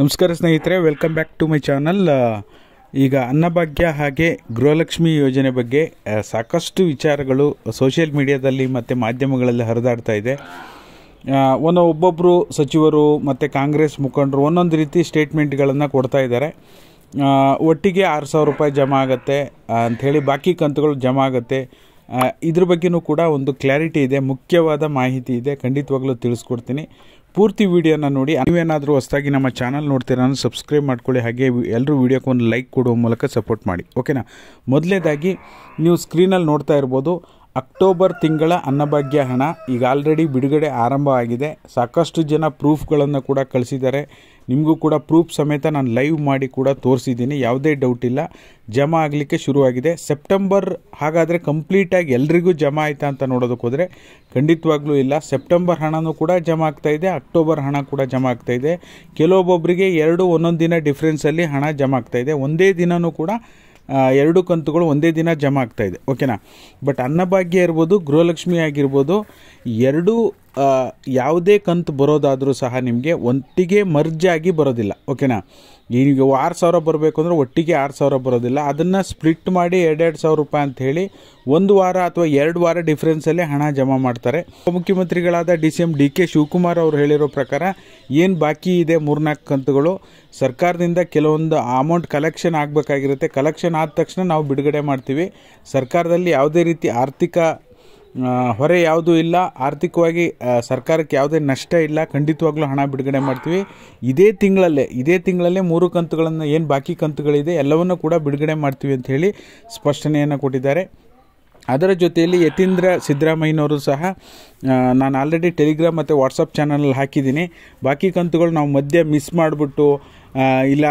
ನಮಸ್ಕಾರ ಸ್ನೇಹಿತರೆ, welcome back to my channel. ಈಗ ಅನ್ನಭಾಗ್ಯ ಹಾಗೆ ಗೃಹಲಕ್ಷ್ಮಿ ಯೋಜನೆ ಬಗ್ಗೆ ಸಾಕಷ್ಟು ವಿಚಾರಗಳು ಸೋಷಿಯಲ್ ಮೀಡಿಯಾದಲ್ಲಿ ಮತ್ತು ಮಾಧ್ಯಮಗಳಲ್ಲಿ ಹರಿದಾಡ್ತಾ ಇದೆ. ಒಬ್ಬೊಬ್ಬರು ಸಚಿವರು ಮತ್ತು ಕಾಂಗ್ರೆಸ್ ಮುಖಂಡರು ಒಂದೊಂದು ರೀತಿ ಸ್ಟೇಟ್ಮೆಂಟ್ಗಳನ್ನು ಕೊಡ್ತಾ ಇದ್ದಾರೆ. ಒಟ್ಟಿಗೆ 6,000 ರೂಪಾಯಿ ಜಮಾ ಆಗುತ್ತೆ ಅಂಥೇಳಿ, ಬಾಕಿ ಕಂತುಗಳು ಜಮಾ ಆಗುತ್ತೆ. ಇದ್ರ ಬಗ್ಗೆನೂ ಕೂಡ ಒಂದು ಕ್ಲಾರಿಟಿ ಇದೆ, ಮುಖ್ಯವಾದ ಮಾಹಿತಿ ಇದೆ, ಖಂಡಿತವಾಗ್ಲೂ ತಿಳಿಸ್ಕೊಡ್ತೀನಿ. ಪೂರ್ತಿ ವಿಡಿಯೋನ ನೋಡಿ. ನೀವೇನಾದರೂ ಹೊಸದಾಗಿ ನಮ್ಮ ಚಾನಲ್ ನೋಡ್ತೀರಾ ಸಬ್ಸ್ಕ್ರೈಬ್ ಮಾಡ್ಕೊಳ್ಳಿ, ಹಾಗೆ ಎಲ್ಲರೂ ವಿಡಿಯೋಕ್ಕೆ ಒಂದು ಲೈಕ್ ಕೊಡುವ ಮೂಲಕ ಸಪೋರ್ಟ್ ಮಾಡಿ, ಓಕೆನಾ. ಮೊದಲನೇದಾಗಿ ನೀವು ಸ್ಕ್ರೀನಲ್ಲಿ ನೋಡ್ತಾ ಇರ್ಬೋದು, ಅಕ್ಟೋಬರ್ ತಿಂಗಳ ಅನ್ನಭಾಗ್ಯ ಹಣ ಈಗ ಆಲ್ರೆಡಿ ಬಿಡುಗಡೆ ಆರಂಭ ಆಗಿದೆ. ಸಾಕಷ್ಟು ಜನ ಪ್ರೂಫ್ಗಳನ್ನು ಕೂಡ ಕಳಿಸಿದ್ದಾರೆ. ನಿಮಗೂ ಕೂಡ ಪ್ರೂಫ್ ಸಮೇತ ನಾನು ಲೈವ್ ಮಾಡಿ ಕೂಡ ತೋರಿಸಿದ್ದೀನಿ, ಯಾವುದೇ ಡೌಟ್ ಇಲ್ಲ. ಜಮಾ ಆಗಲಿಕ್ಕೆ ಶುರುವಾಗಿದೆ. ಸೆಪ್ಟೆಂಬರ್ ಹಾಗಾದರೆ ಕಂಪ್ಲೀಟಾಗಿ ಎಲ್ರಿಗೂ ಜಮಾ ಆಯಿತಾ ಅಂತ ನೋಡೋದಕ್ಕೆ ಹೋದರೆ ಖಂಡಿತವಾಗ್ಲೂ ಇಲ್ಲ. ಸೆಪ್ಟೆಂಬರ್ ಹಣನೂ ಕೂಡ ಜಮಾ ಆಗ್ತಾಯಿದೆ, ಅಕ್ಟೋಬರ್ ಹಣ ಕೂಡ ಜಮಾ ಆಗ್ತಾಯಿದೆ. ಕೆಲವೊಬ್ಬೊಬ್ಬರಿಗೆ ಒಂದೊಂದು ದಿನ ಡಿಫ್ರೆನ್ಸಲ್ಲಿ ಹಣ ಜಮಾ ಆಗ್ತಾಯಿದೆ. ಒಂದೇ ದಿನವೂ ಕೂಡ 2 ಕಂತುಗಳು ಒಂದೇ ದಿನ ಜಮಾ ಆಗ್ತಾಯಿದೆ, ಓಕೆನಾ. ಬಟ್ ಅನ್ನಭಾಗ್ಯ ಇರ್ಬೋದು, ಗೃಹಲಕ್ಷ್ಮಿ ಆಗಿರ್ಬೋದು, ಎರಡೂ ಯಾವುದೇ ಕಂತು ಬರೋದಾದರೂ ಸಹ ನಿಮಗೆ ಒಟ್ಟಿಗೆ ಮರ್ಜ್ ಆಗಿ ಬರೋದಿಲ್ಲ, ಓಕೆನಾ. ಈಗ 6,000 ಬರಬೇಕು ಅಂದರೆ ಒಟ್ಟಿಗೆ 6,000 ಬರೋದಿಲ್ಲ. ಅದನ್ನು ಸ್ಪ್ಲಿಟ್ ಮಾಡಿ 2,000 ರೂಪಾಯಿ ಅಂತ ಹೇಳಿ 1 ವಾರ ಅಥವಾ 2 ವಾರ ಡಿಫ್ರೆನ್ಸಲ್ಲೇ ಹಣ ಜಮಾ ಮಾಡ್ತಾರೆ. ಮುಖ್ಯಮಂತ್ರಿಗಳಾದ DCM DK ಶಿವಕುಮಾರ್ ಅವರು ಹೇಳಿರೋ ಪ್ರಕಾರ ಏನು ಬಾಕಿ ಇದೆ 3-4 ಕಂತುಗಳು, ಸರ್ಕಾರದಿಂದ ಕೆಲವೊಂದು ಅಮೌಂಟ್ ಕಲೆಕ್ಷನ್ ಆಗಬೇಕಾಗಿರುತ್ತೆ. ಕಲೆಕ್ಷನ್ ಆದ ತಕ್ಷಣ ನಾವು ಬಿಡುಗಡೆ ಮಾಡ್ತೀವಿ. ಸರ್ಕಾರದಲ್ಲಿ ಯಾವುದೇ ರೀತಿ ಆರ್ಥಿಕ ಹೊರೆ ಯಾವುದೂ ಇಲ್ಲ, ಆರ್ಥಿಕವಾಗಿ ಸರ್ಕಾರಕ್ಕೆ ಯಾವುದೇ ನಷ್ಟ ಇಲ್ಲ. ಖಂಡಿತವಾಗ್ಲೂ ಹಣ ಬಿಡುಗಡೆ ಮಾಡ್ತೀವಿ. ಇದೇ ತಿಂಗಳಲ್ಲೇ 3 ಕಂತುಗಳನ್ನು ಏನು ಬಾಕಿ ಕಂತುಗಳಿದೆ ಎಲ್ಲವನ್ನೂ ಕೂಡ ಬಿಡುಗಡೆ ಮಾಡ್ತೀವಿ ಅಂತ ಹೇಳಿ ಸ್ಪಷ್ಟನೆಯನ್ನು ಕೊಟ್ಟಿದ್ದಾರೆ. ಅದರ ಜೊತೆಯಲ್ಲಿ ಯತೀಂದ್ರ ಸಿದ್ದರಾಮಯ್ಯನವರು ಸಹ, ನಾನು ಆಲ್ರೆಡಿ ಟೆಲಿಗ್ರಾಮ್ ಮತ್ತು ವಾಟ್ಸಪ್ ಚಾನಲಲ್ಲಿ ಹಾಕಿದ್ದೀನಿ, ಬಾಕಿ ಕಂತುಗಳು ನಾವು ಮಧ್ಯೆ ಮಿಸ್ ಮಾಡಿಬಿಟ್ಟು ಇಲ್ಲ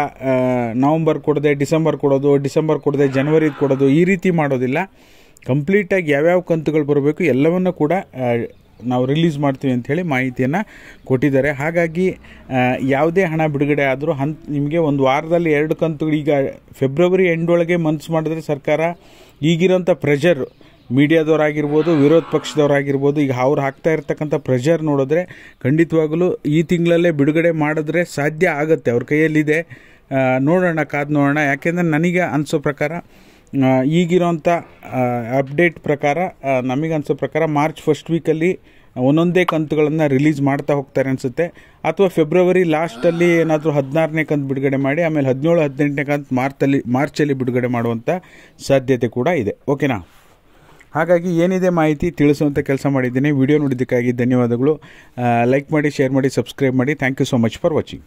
ನವಂಬರ್ ಕೊಡದೆ ಡಿಸೆಂಬರ್ ಕೊಡೋದು, ಡಿಸೆಂಬರ್ ಕೊಡದೆ ಜನವರಿ ಕೊಡೋದು, ಈ ರೀತಿ ಮಾಡೋದಿಲ್ಲ. ಕಂಪ್ಲೀಟಾಗಿ ಯಾವ್ಯಾವ ಕಂತುಗಳು ಬರಬೇಕು ಎಲ್ಲವನ್ನು ಕೂಡ ನಾವು ರಿಲೀಸ್ ಮಾಡ್ತೀವಿ ಅಂಥೇಳಿ ಮಾಹಿತಿಯನ್ನು ಕೊಟ್ಟಿದ್ದಾರೆ. ಹಾಗಾಗಿ ಯಾವುದೇ ಹಣ ಬಿಡುಗಡೆ ಆದರೂ ನಿಮಗೆ ಒಂದು ವಾರದಲ್ಲಿ 2 ಕಂತುಗಳು, ಈಗ ಫೆಬ್ರವರಿ ಎಂಡ್ ಒಳಗೆ ಮನ್ಸು ಮಾಡಿದ್ರೆ ಸರ್ಕಾರ, ಈಗಿರೋಂಥ ಪ್ರೆಷರ್ ಮೀಡಿಯಾದವರಾಗಿರ್ಬೋದು, ವಿರೋಧ ಪಕ್ಷದವರಾಗಿರ್ಬೋದು, ಈಗ ಅವ್ರು ಹಾಕ್ತಾ ಇರ್ತಕ್ಕಂಥ ಪ್ರೆಷರ್ ನೋಡಿದ್ರೆ ಖಂಡಿತವಾಗಲೂ ಈ ತಿಂಗಳಲ್ಲೇ ಬಿಡುಗಡೆ ಮಾಡಿದ್ರೆ ಸಾಧ್ಯ ಆಗುತ್ತೆ, ಅವ್ರ ಕೈಯಲ್ಲಿದೆ. ನೋಡೋಣ, ಕಾದು ನೋಡೋಣ. ಯಾಕೆಂದರೆ ನನಗೆ ಅನಿಸೋ ಪ್ರಕಾರ, ಈಗಿರೋಂಥ ಅಪ್ಡೇಟ್ ಪ್ರಕಾರ, ನಮಗೆ ಅನಿಸೋ ಪ್ರಕಾರ ಮಾರ್ಚ್ ಫಸ್ಟ್ ವೀಕಲ್ಲಿ ಒಂದೊಂದೇ ಕಂತುಗಳನ್ನು ರಿಲೀಸ್ ಮಾಡ್ತಾ ಹೋಗ್ತಾರೆ ಅನಿಸುತ್ತೆ. ಅಥವಾ ಫೆಬ್ರವರಿ ಲಾಸ್ಟಲ್ಲಿ ಏನಾದರೂ 16ನೇ ಕಂತು ಬಿಡುಗಡೆ ಮಾಡಿ ಆಮೇಲೆ 17, 18ನೇ ಕಂತು ಮಾರ್ಚಲ್ಲಿ ಬಿಡುಗಡೆ ಮಾಡುವಂಥ ಸಾಧ್ಯತೆ ಕೂಡ ಇದೆ, ಓಕೆನಾ. ಹಾಗಾಗಿ ಏನಿದೆ ಮಾಹಿತಿ ತಿಳಿಸುವಂಥ ಕೆಲಸ ಮಾಡಿದ್ದೀನಿ. ವಿಡಿಯೋ ನೋಡಿದ್ದಕ್ಕಾಗಿ ಧನ್ಯವಾದಗಳು. ಲೈಕ್ ಮಾಡಿ, ಶೇರ್ ಮಾಡಿ, ಸಬ್ಸ್ಕ್ರೈಬ್ ಮಾಡಿ. Thank you so much for watching.